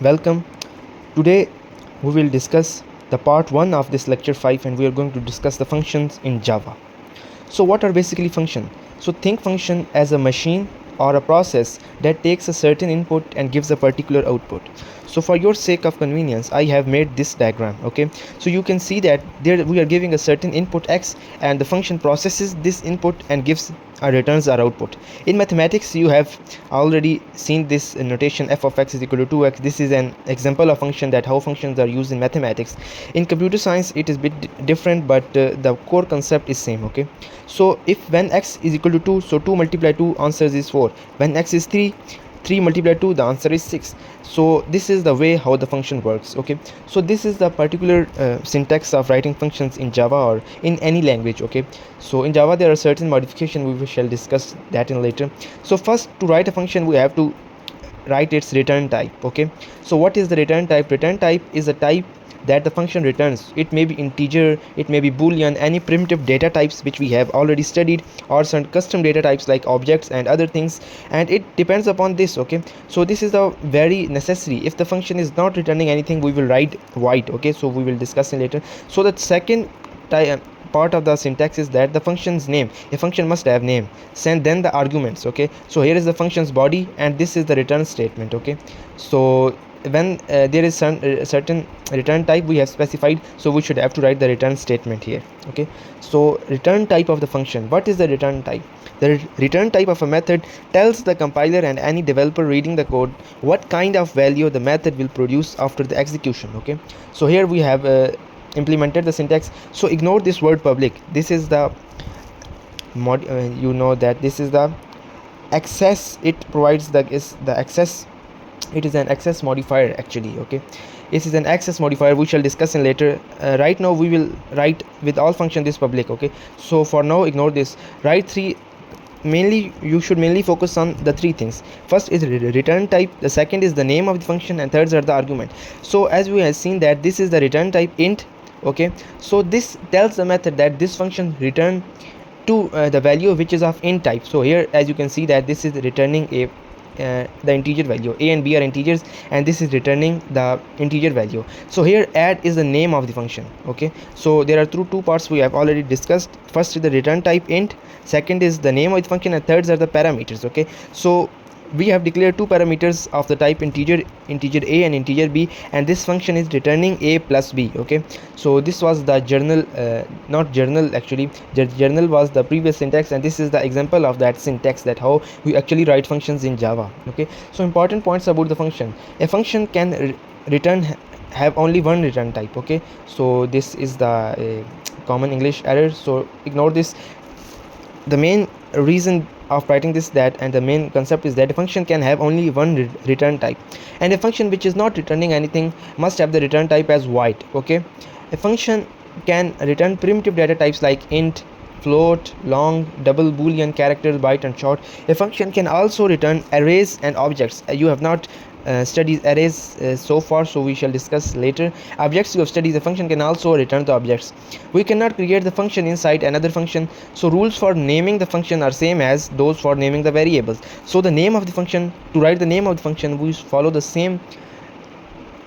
Welcome. Today we will discuss the part 1 of this lecture 5, and we are going to discuss the functions in Java. So what are basically function? So think function as a machine or a process that takes a certain input and gives a particular output. So for your sake of convenience, I have made this diagram. Okay, so you can see that there we are giving a certain input x, and the function processes this input and gives returns our output. In mathematics, you have already seen this notation f of x is equal to 2x. This is an example of function, that how functions are used in mathematics. In computer science it is a bit different, but the core concept is same. Okay, so if when x is equal to 2, so 2 multiplied 2 answers is 4. When x is 3, 3 multiplied 2, the answer is 6. So this is the way how the function works. Okay, so this is the particular syntax of writing functions in Java or in any language. Okay, so in Java there are certain modifications, we shall discuss that in later. So first, to write a function we have to write its return type. Okay, so what is the return type? Return type is a type that the function returns. It may be integer, it may be boolean, any primitive data types which we have already studied, or some custom data types like objects and other things, and it depends upon this. Okay, so this is the very necessary. If the function is not returning anything, we will write void. Okay, so we will discuss in later. So the second part of the syntax is that the function's name, a function must have name, send then the arguments. Okay, so here is the function's body and this is the return statement. Okay, so when there is some certain return type we have specified, so we should have to write the return statement here. Okay, so return type of the function. What is the return type? The return type of a method tells the compiler and any developer reading the code what kind of value the method will produce after the execution. Okay, so here we have implemented the syntax. So ignore this word public. This is the you know that this is the access. It provides the access. It is an access modifier actually. Okay, this is an access modifier, we shall discuss in later. Right now we will write with all function this public. Okay, so for now ignore this. Write three. Mainly you should mainly focus on the three things. First is return type, the second is the name of the function, and thirds are the argument. So as we have seen that this is the return type int. Okay, so this tells the method that this function return to the value which is of int type. So here as you can see that this is returning a the integer value. A and B are integers, and this is returning the integer value. So here add is the name of the function. Okay, so there are two parts we have already discussed. First is the return type int, second is the name of the function, and thirds are the parameters. Okay, so we have declared two parameters of the type integer a and integer b, and this function is returning a plus b. Okay, so this was the journal, not journal actually, journal was the previous syntax, and this is the example of that syntax, that how we actually write functions in Java. Okay, so important points about the function. A function can return have only one return type. Okay, so this is the common English error, so ignore this. The main reason of writing this, that and the main concept is that a function can have only one return type, and a function which is not returning anything must have the return type as void. Okay, a function can return primitive data types like int, float, long, double, boolean, characters, byte, and short. A function can also return arrays and objects. You have not studied arrays so far, so we shall discuss later. Objects you have studied. The function can also return the objects. We cannot create the function inside another function, so rules for naming the function are same as those for naming the variables. So the name of the function, to write the name of the function, we follow the same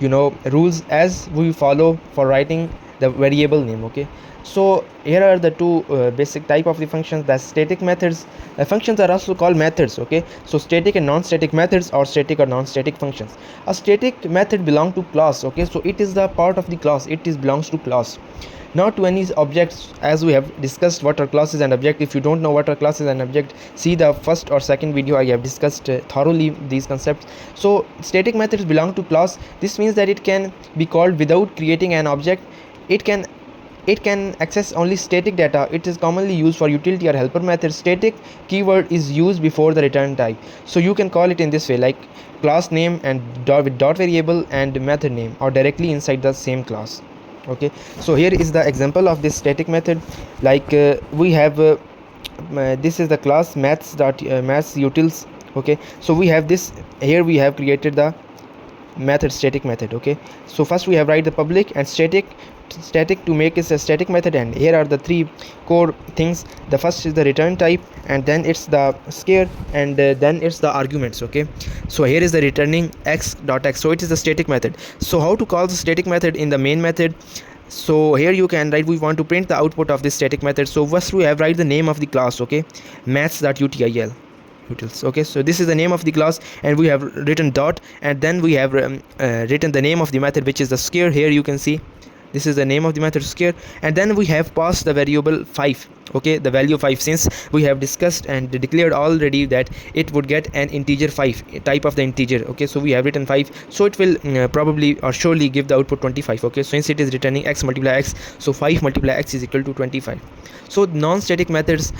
rules as we follow for writing the variable name. Okay, so here are the two basic type of the functions. That's static methods. Functions are also called methods. Okay, so static and non-static methods, or static or non-static functions. A static method belong to class. Okay, so it is the part of the class, it is belongs to class, not to any objects, as we have discussed what are classes and object. If you don't know what are classes and object, see the first or second video, I have discussed thoroughly these concepts. So static methods belong to class. This means that it can be called without creating an object. It can access only static data. It is commonly used for utility or helper methods. Static keyword is used before the return type, so you can call it in this way, like class name and with dot variable and method name, or directly inside the same class. Okay, so here is the example of this static method. Like we have this is the class maths utils. Okay, so we have this here, we have created the method, static method. Okay, so first we have write the public and static to make is a static method, and here are the three core things. The first is the return type, and then it's the scare, and then it's the arguments. Okay, so here is the returning x.x, so it is the static method. So how to call the static method in the main method? So here you can write, we want to print the output of this static method. So first we have write the name of the class. Okay, maths.util utils. Okay, so this is the name of the class, and we have written dot, and then we have written the name of the method, which is the scare. Here you can see this is the name of the method, scare, and then we have passed the variable 5. Okay, the value 5, since we have discussed and declared already that it would get an integer 5 type of the integer. Okay, so we have written 5, so it will probably or surely give the output 25. Okay, so since it is returning x multiply x, so 5 multiply x is equal to 25. So non-static methods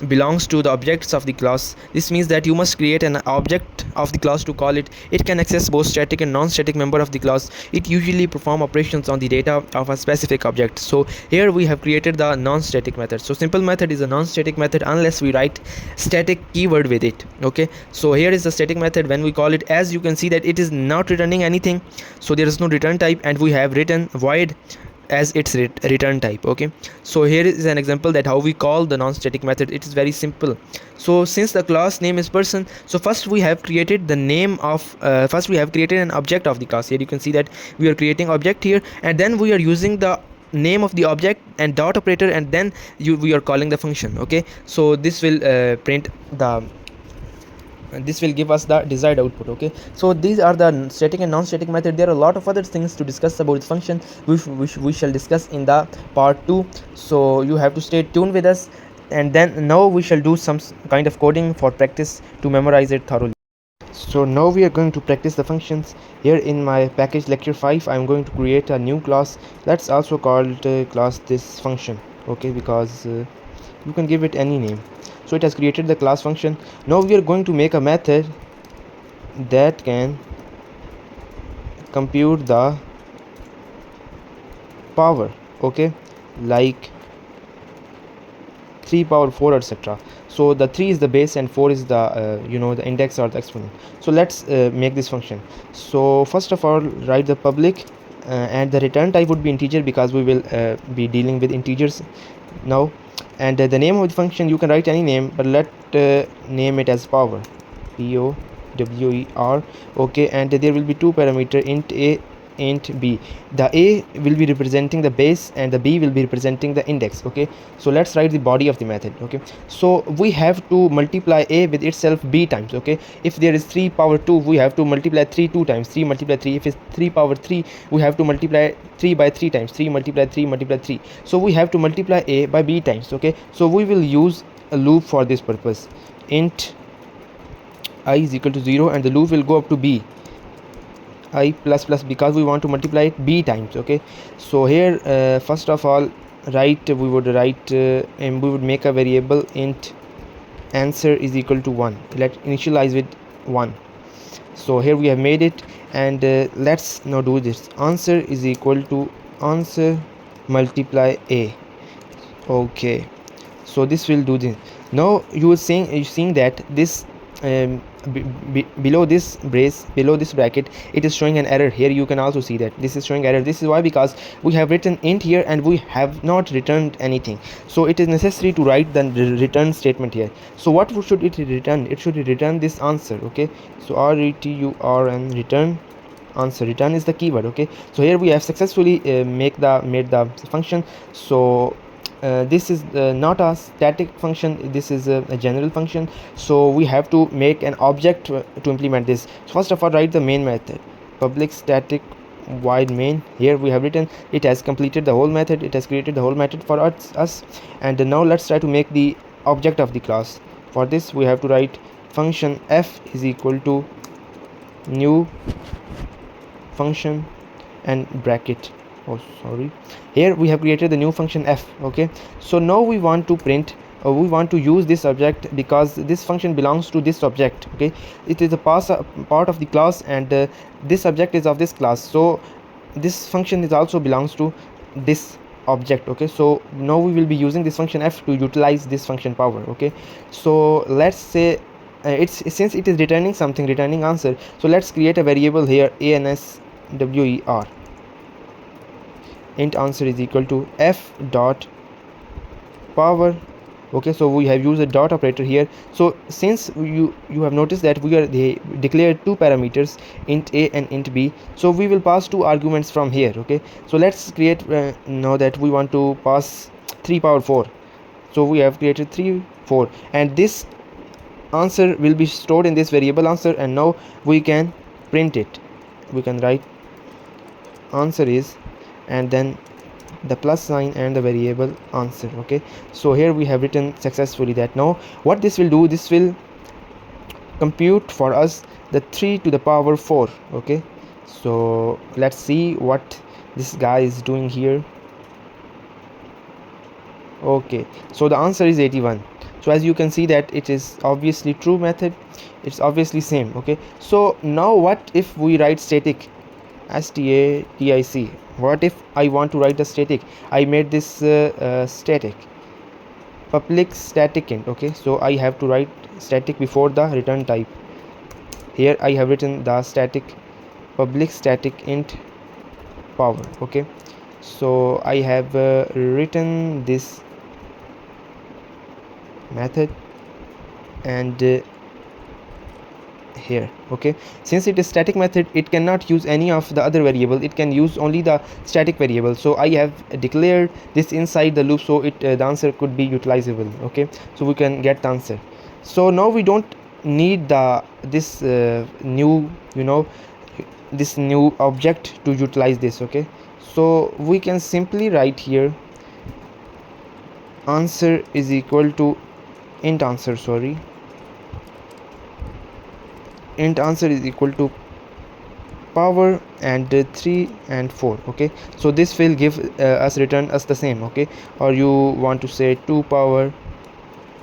belongs to the objects of the class. This means that you must create an object of the class to call it. It can access both static and non-static member of the class. It usually perform operations on the data of a specific object. So here we have created the non-static method. So simple method is a non-static method unless we write static keyword with it. Okay, so here is the static method. When we call it, as you can see that it is not returning anything, so there is no return type, and we have written void as its return type. Okay, so here is an example that how we call the non-static method. It is very simple. So since the class name is person, so first we have created the name of first we have created an object of the class. Here you can see that we are creating object here, and then we are using the name of the object and dot operator, and then we are calling the function. Okay, so this will print the this will give us the desired output. Okay, so these are the static and non-static method. There are a lot of other things to discuss about this function, which we shall discuss in the part 2. So you have to stay tuned with us, and then now we shall do some kind of coding for practice to memorize it thoroughly. So now we are going to practice the functions. Here in my package lecture 5, I am going to create a new class. Let's also call the class this function. Okay, because you can give it any name. So it has created the class function. Now we are going to make a method that can compute the power. Okay, like 3 power 4, etc. So the 3 is the base and 4 is the the index or the exponent. So let's make this function. So first of all, write the public and the return type would be integer, because we will be dealing with integers now. And the name of the function, you can write any name, but let name it as power, power. Okay, and there will be two parameter, int a, int b. The a will be representing the base and the b will be representing the index. Okay, so let's write the body of the method. Okay, so we have to multiply a with itself b times. Okay, if there is 3 power 2, we have to multiply 3 2 times, 3 multiply 3. If it's 3 power 3, we have to multiply 3 by 3 times, 3 multiply 3 multiply 3. So we have to multiply a by b times. Okay, so we will use a loop for this purpose. Int I is equal to 0, and the loop will go up to b I plus plus, because we want to multiply it b times. Okay, so here first of all we would make a variable int answer is equal to 1. Let's initialize with 1. So here we have made it, and let's now do this. Answer is equal to answer multiply a. Okay, so this will do this. Now you're seeing that this below this bracket, it is showing an error. Here you can also see that this is showing error. This is why, because we have written int here and we have not returned anything. So it is necessary to write the return statement here. So what should it return? It should return this answer. Okay, so return return answer. Return is the keyword. Okay, so here we have successfully made the function. So this is not a static function, this is a general function. So we have to make an object to implement this. So first of all, write the main method, public static void main. Here we have written it has completed the whole method, it has created the whole method for us. And now let's try to make the object of the class. For this we have to write function f is equal to new function and bracket. Here we have created the new function f. Okay, so now we want to print we want to use this object, because this function belongs to this object. Okay, it is a part of the class, and this object is of this class, so this function is also belongs to this object. Okay, so now we will be using this function f to utilize this function power. Okay, so let's say it's since it is returning something, returning answer, so let's create a variable here, answer. Int answer is equal to f dot power. Okay, so we have used a dot operator here. So since you have noticed that they declared two parameters, int a and int b, so we will pass two arguments from here. Okay, so let's create now that we want to pass 3 power 4, so we have created 3 4, and this answer will be stored in this variable answer, and now we can print it. We can write answer is, and then the plus sign and the variable answer. Okay, so here we have written successfully that. Now what this will do, this will compute for us the 3 to the power 4. Okay, so let's see what this guy is doing here. Okay, so the answer is 81. So as you can see that it is obviously true method, it's obviously same. Okay, so now what if we write static, static? What if I want to write a static? I made this static public static int. Okay, so I have to write static before the return type. Here I have written the static public static int power. Okay, so I have written this method and here. Okay, since it is static method, it cannot use any of the other variable, it can use only the static variable, so I have declared this inside the loop, so it the answer could be utilizable. Okay, so we can get the answer. So now we don't need this new this new object to utilize this. Okay, so we can simply write here answer is equal to int answer, int answer is equal to power and 3 and 4. Okay, so this will give return us the same. Okay, or you want to say 2 power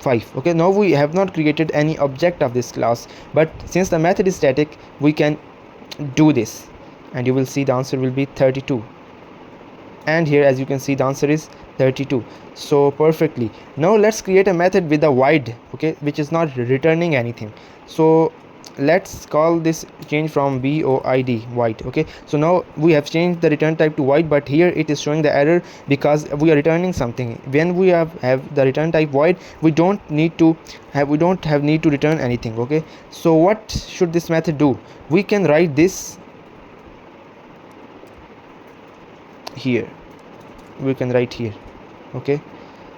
5. Okay, now we have not created any object of this class, but since the method is static, we can do this, and you will see the answer will be 32. And here as you can see the answer is 32. So perfectly. Now let's create a method with a void, okay, which is not returning anything. So let's call this change from void. Okay, so now we have changed the return type to void, but here it is showing the error because we are returning something. When we have the return type void, we don't have need to return anything. Okay, so what should this method do? We can write this here, we can write here. Okay,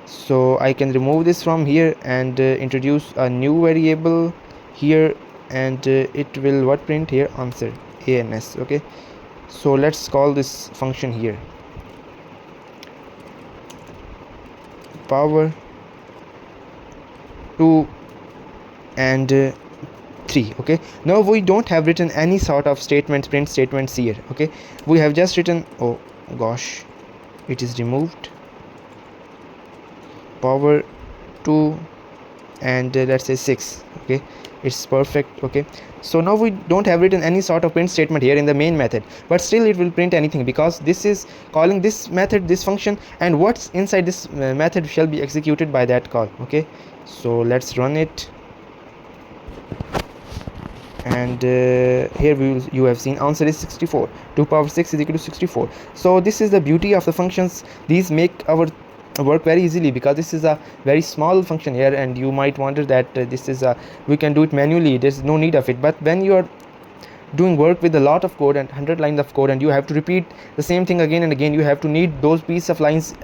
so I can remove this from here and introduce a new variable here, and it will what print here answer ans. Okay, so let's call this function here power 2 and 3. Okay, now we don't have written any sort of statements, print statements here. Okay, we have just written, oh gosh, it is removed, power 2 and let's say 6. Okay, it's perfect. Okay, so now we don't have written any sort of print statement here in the main method, but still it will print anything because this is calling this method, this function, and what's inside this method shall be executed by that call. Okay, so let's run it, and here you have seen answer is 64. 2 power 6 is equal to 64. So this is the beauty of the functions. These make our work very easily because this is a very small function here, and you might wonder that this is we can do it manually, there's no need of it. But when you are doing work with a lot of code and 100 lines of code, and you have to repeat the same thing again and again, you have to need those pieces of lines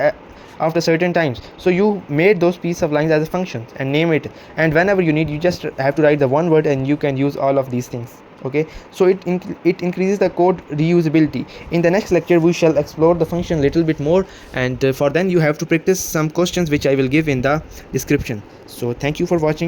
after certain times. So you made those pieces of lines as a function and name it, and whenever you need, you just have to write the one word and you can use all of these things. Okay, so it increases the code reusability. In the next lecture we shall explore the function little bit more, and for then you have to practice some questions which I will give in the description. So thank you for watching.